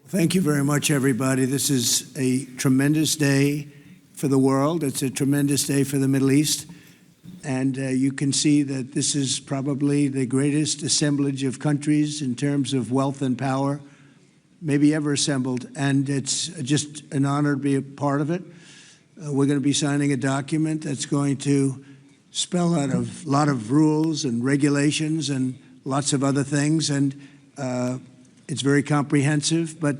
Thank you very much, everybody. This is a tremendous day for the world. It's a tremendous day for the Middle East. And you can see that this is probably the greatest assemblage of countries in terms of wealth and power maybe ever assembled. And it's just an honor to be a part of it. We're going to be signing a document that's going to spell out a lot of rules and regulations and lots of other things. And it's very comprehensive, but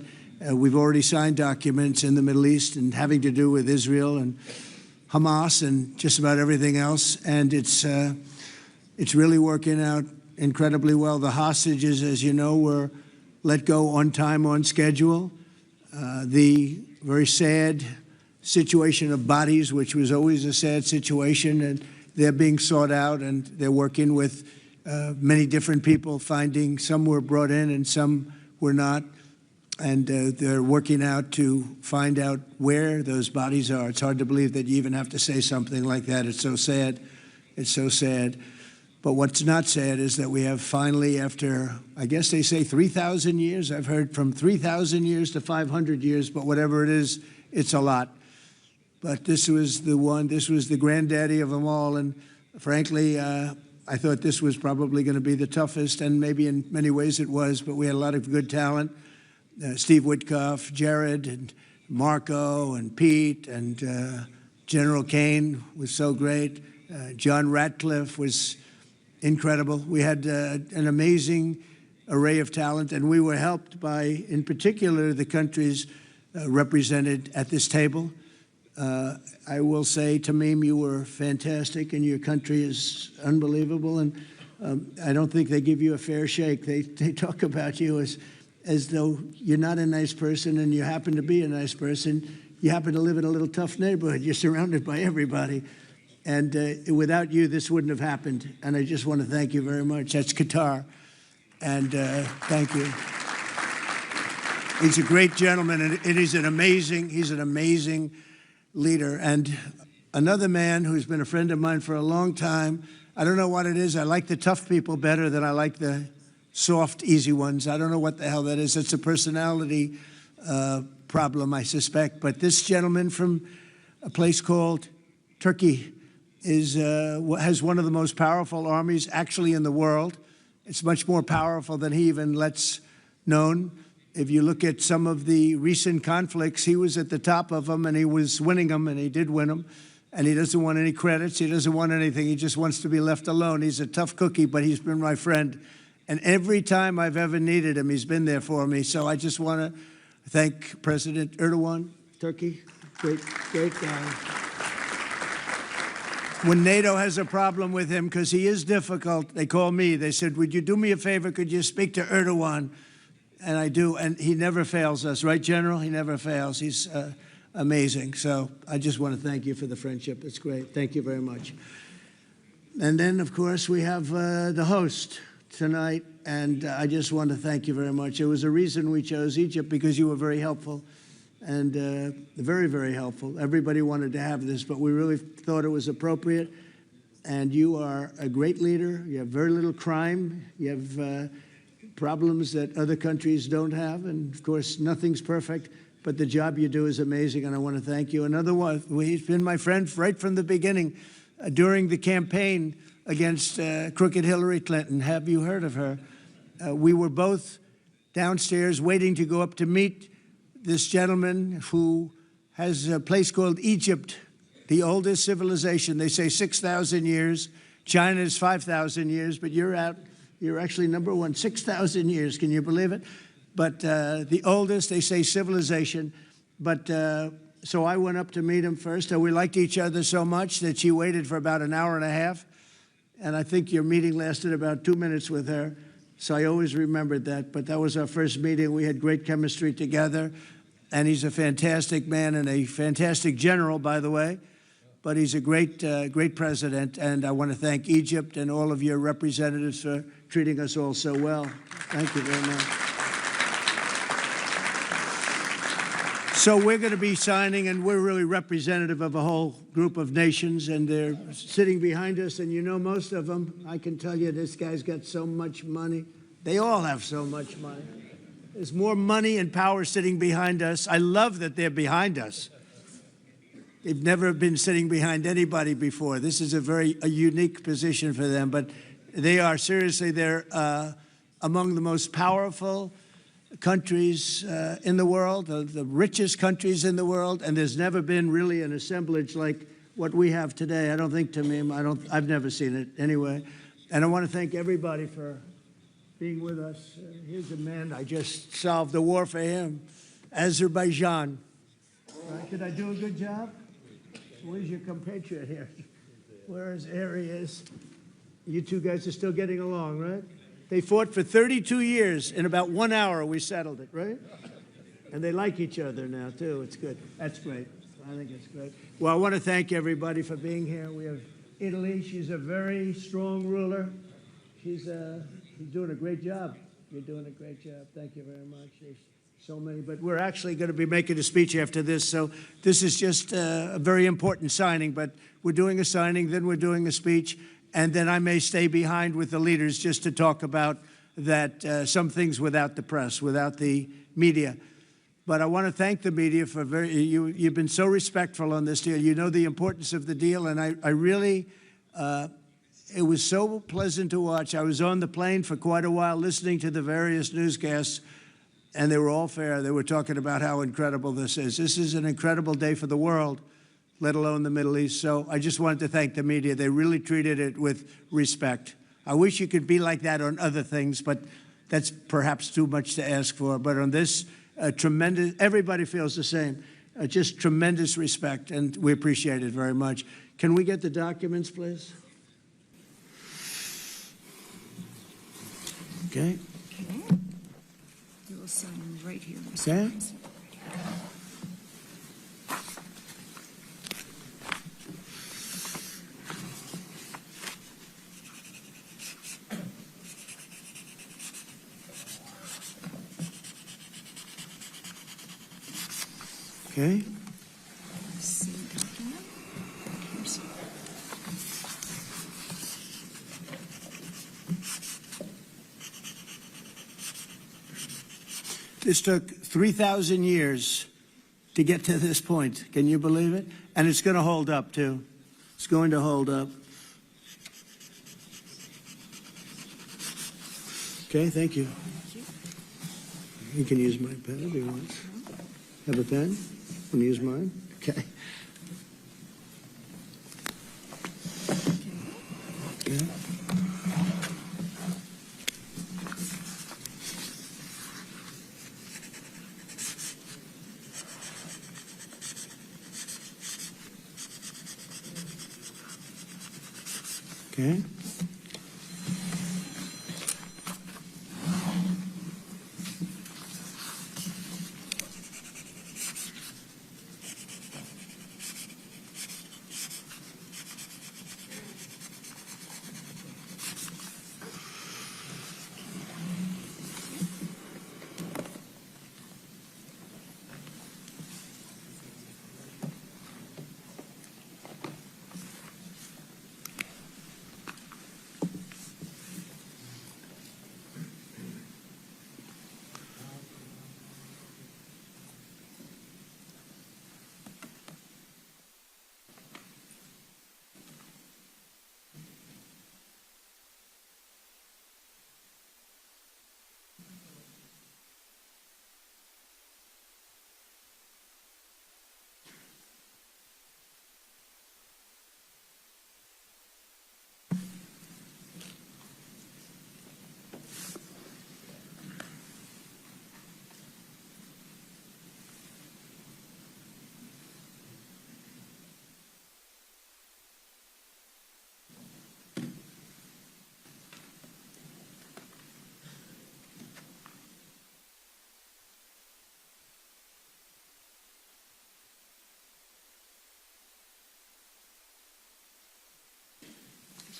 we've already signed documents in the Middle East and having to do with Israel and Hamas and just about everything else. And it's really working out incredibly well. The hostages, as you know, were let go on time, on schedule. The very sad situation of bodies, which was always a sad situation, and they're being sought out, and they're working with many different people, finding some were brought in and some were not. And they're working out to find out where those bodies are. It's hard to believe that you even have to say something like that. It's so sad. It's so sad. But what's not sad is that we have finally, after, I guess they say 3,000 years, I've heard from 3,000 years to 500 years, but whatever it is, it's a lot. But this was the one, this was the granddaddy of them all. And frankly, I thought this was probably going to be the toughest, and maybe in many ways it was, but we had a lot of good talent. Steve Witkoff, Jared, and Marco, and Pete, and General Kane was so great. John Ratcliffe was incredible. We had an amazing array of talent, and we were helped by, in particular, the countries represented at this table. I will say, Tamim, you were fantastic, and your country is unbelievable, and I don't think they give you a fair shake. They talk about you as though you're not a nice person, and you happen to be a nice person. You happen to live in a little tough neighborhood. You're surrounded by everybody. And without you, this wouldn't have happened. And I just want to thank you very much. That's Qatar. And thank you. He's a great gentleman, and he's an amazing leader. And another man who's been a friend of mine for a long time, I don't know what it is. I like the tough people better than I like the soft, easy ones. I don't know what the hell that is. It's a personality problem, I suspect. But this gentleman from a place called Turkey has one of the most powerful armies actually in the world. It's much more powerful than he even lets known. If you look at some of the recent conflicts, he was at the top of them, and he was winning them, and he did win them. And he doesn't want any credits. He doesn't want anything. He just wants to be left alone. He's a tough cookie, but he's been my friend. And every time I've ever needed him, he's been there for me. So I just want to thank President Erdogan, Turkey, great guy. When NATO has a problem with him, because he is difficult, they call me. They said, would you do me a favor? Could you speak to Erdogan? And I do, and he never fails us. Right, General? He never fails. He's amazing. So I just want to thank you for the friendship. It's great. Thank you very much. And then, of course, we have the host tonight, and I just want to thank you very much. There was a reason we chose Egypt, because you were very helpful, and very, very helpful. Everybody wanted to have this, but we really thought it was appropriate, and you are a great leader. You have very little crime. You have problems that other countries don't have, and of course, nothing's perfect, but the job you do is amazing, and I want to thank you. Another one, he's been my friend right from the beginning, during the campaign against crooked Hillary Clinton. Have you heard of her? We were both downstairs waiting to go up to meet this gentleman who has a place called Egypt, the oldest civilization. They say 6,000 years. China is 5,000 years, but you're actually number one, 6,000 years. Can you believe it? But the oldest, they say, civilization. But so I went up to meet him first. We liked each other so much that she waited for about an hour and a half. And I think your meeting lasted about 2 minutes with her. So I always remembered that. But that was our first meeting. We had great chemistry together. And he's a fantastic man and a fantastic general, by the way. But he's a great president. And I want to thank Egypt and all of your representatives for treating us all so well. Thank you very much. So we're going to be signing, and we're really representative of a whole group of nations, and they're sitting behind us, and you know most of them. I can tell you this guy's got so much money. They all have so much money. There's more money and power sitting behind us. I love that they're behind us. They've never been sitting behind anybody before. This is a unique position for them, but they are seriously, they're among the most powerful countries in the world, the richest countries in the world, and there's never been really an assemblage like what we have today. I don't think, Tamim, I've never seen it anyway. And I want to thank everybody for being with us. Here's a man, I just solved the war for him, Azerbaijan. Right? Did I do a good job? Where's your compatriot here? Where's Arias? You two guys are still getting along, right? They fought for 32 years. In about 1 hour, we settled it, right? And they like each other now, too. It's good. That's great. I think it's great. Well, I want to thank everybody for being here. We have Italy. She's a very strong ruler. She's doing a great job. You're doing a great job. Thank you very much. There's so many, but we're actually going to be making a speech after this, so this is just a very important signing, but we're doing a signing, then we're doing a speech, and then I may stay behind with the leaders just to talk about that, some things without the press, without the media. But I want to thank the media for you've been so respectful on this deal. You know the importance of the deal, and I really, it was so pleasant to watch. I was on the plane for quite a while listening to the various newscasts, and they were all fair. They were talking about how incredible this is. This is an incredible day for the world, let alone the Middle East. So I just wanted to thank the media. They really treated it with respect. I wish you could be like that on other things, but that's perhaps too much to ask for. But on this, tremendous, everybody feels the same. Just tremendous respect, and we appreciate it very much. Can we get the documents, please? Okay. You will sign right here, Mr. Okay. President. Okay. See the document? Here's This took 3,000 years to get to this point. Can you believe it? And it's going to hold up, too. It's going to hold up. Okay, thank you. You can use my pen if you want. Have a pen? Want to use mine? Okay. Okay. Okay.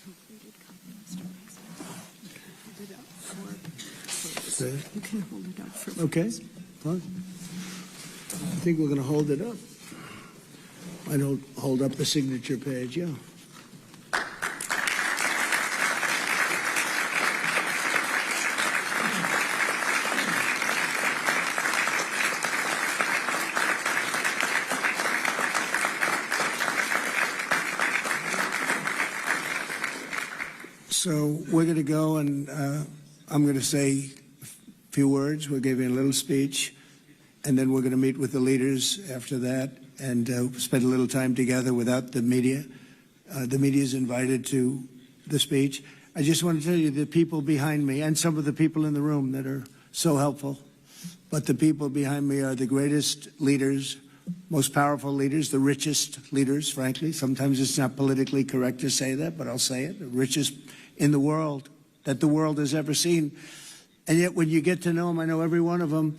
completed copy, Mr. President. You can hold it up for Okay. You can hold it up for Okay. Fine. I think we're going to hold it up. I don't hold up the signature page, yeah. So we're going to go, and I'm going to say a few words. We'll give you a little speech, and then we're going to meet with the leaders after that and spend a little time together without the media. The media is invited to the speech. I just want to tell you the people behind me and some of the people in the room that are so helpful, but the people behind me are the greatest leaders, most powerful leaders, the richest leaders, frankly. Sometimes it's not politically correct to say that, but I'll say it, the richest in the world that the world has ever seen. And yet when you get to know them, I know every one of them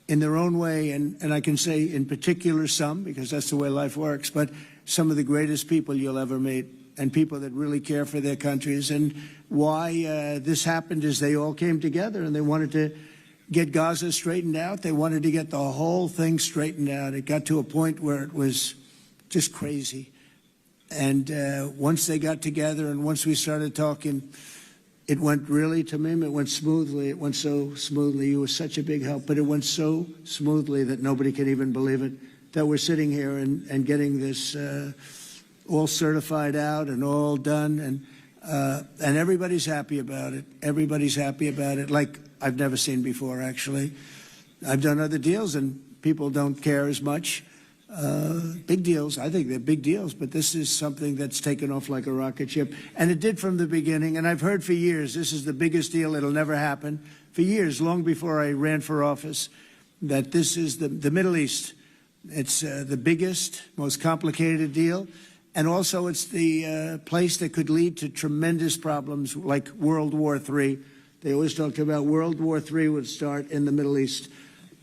in their own way, and I can say in particular some, because that's the way life works, but some of the greatest people you'll ever meet, and people that really care for their countries. And why this happened is they all came together and they wanted to get Gaza straightened out. They wanted to get the whole thing straightened out. It got to a point where it was just crazy. And once they got together and once we started talking, it went really, Tamim, it went smoothly. It went so smoothly. You were such a big help, but it went so smoothly that nobody can even believe it, that we're sitting here and getting this all certified out and all done. And everybody's happy about it. Everybody's happy about it, like I've never seen before, actually. I've done other deals, and people don't care as much. Big deals, I think they're big deals, but this is something that's taken off like a rocket ship. And it did from the beginning, and I've heard for years, this is the biggest deal, it'll never happen. For years, long before I ran for office, that this is the Middle East. It's the biggest, most complicated deal. And also it's the place that could lead to tremendous problems like World War III. They always talked about World War III would start in the Middle East,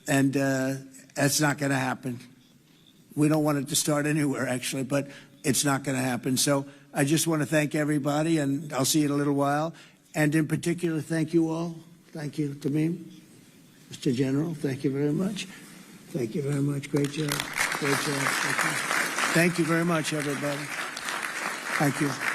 and that's not going to happen. We don't want it to start anywhere, actually, but it's not going to happen. So I just want to thank everybody, and I'll see you in a little while. And in particular, thank you all. Thank you, Tamim. Mr. General, thank you very much. Thank you very much. Great job. Great job. Thank you very much, everybody. Thank you.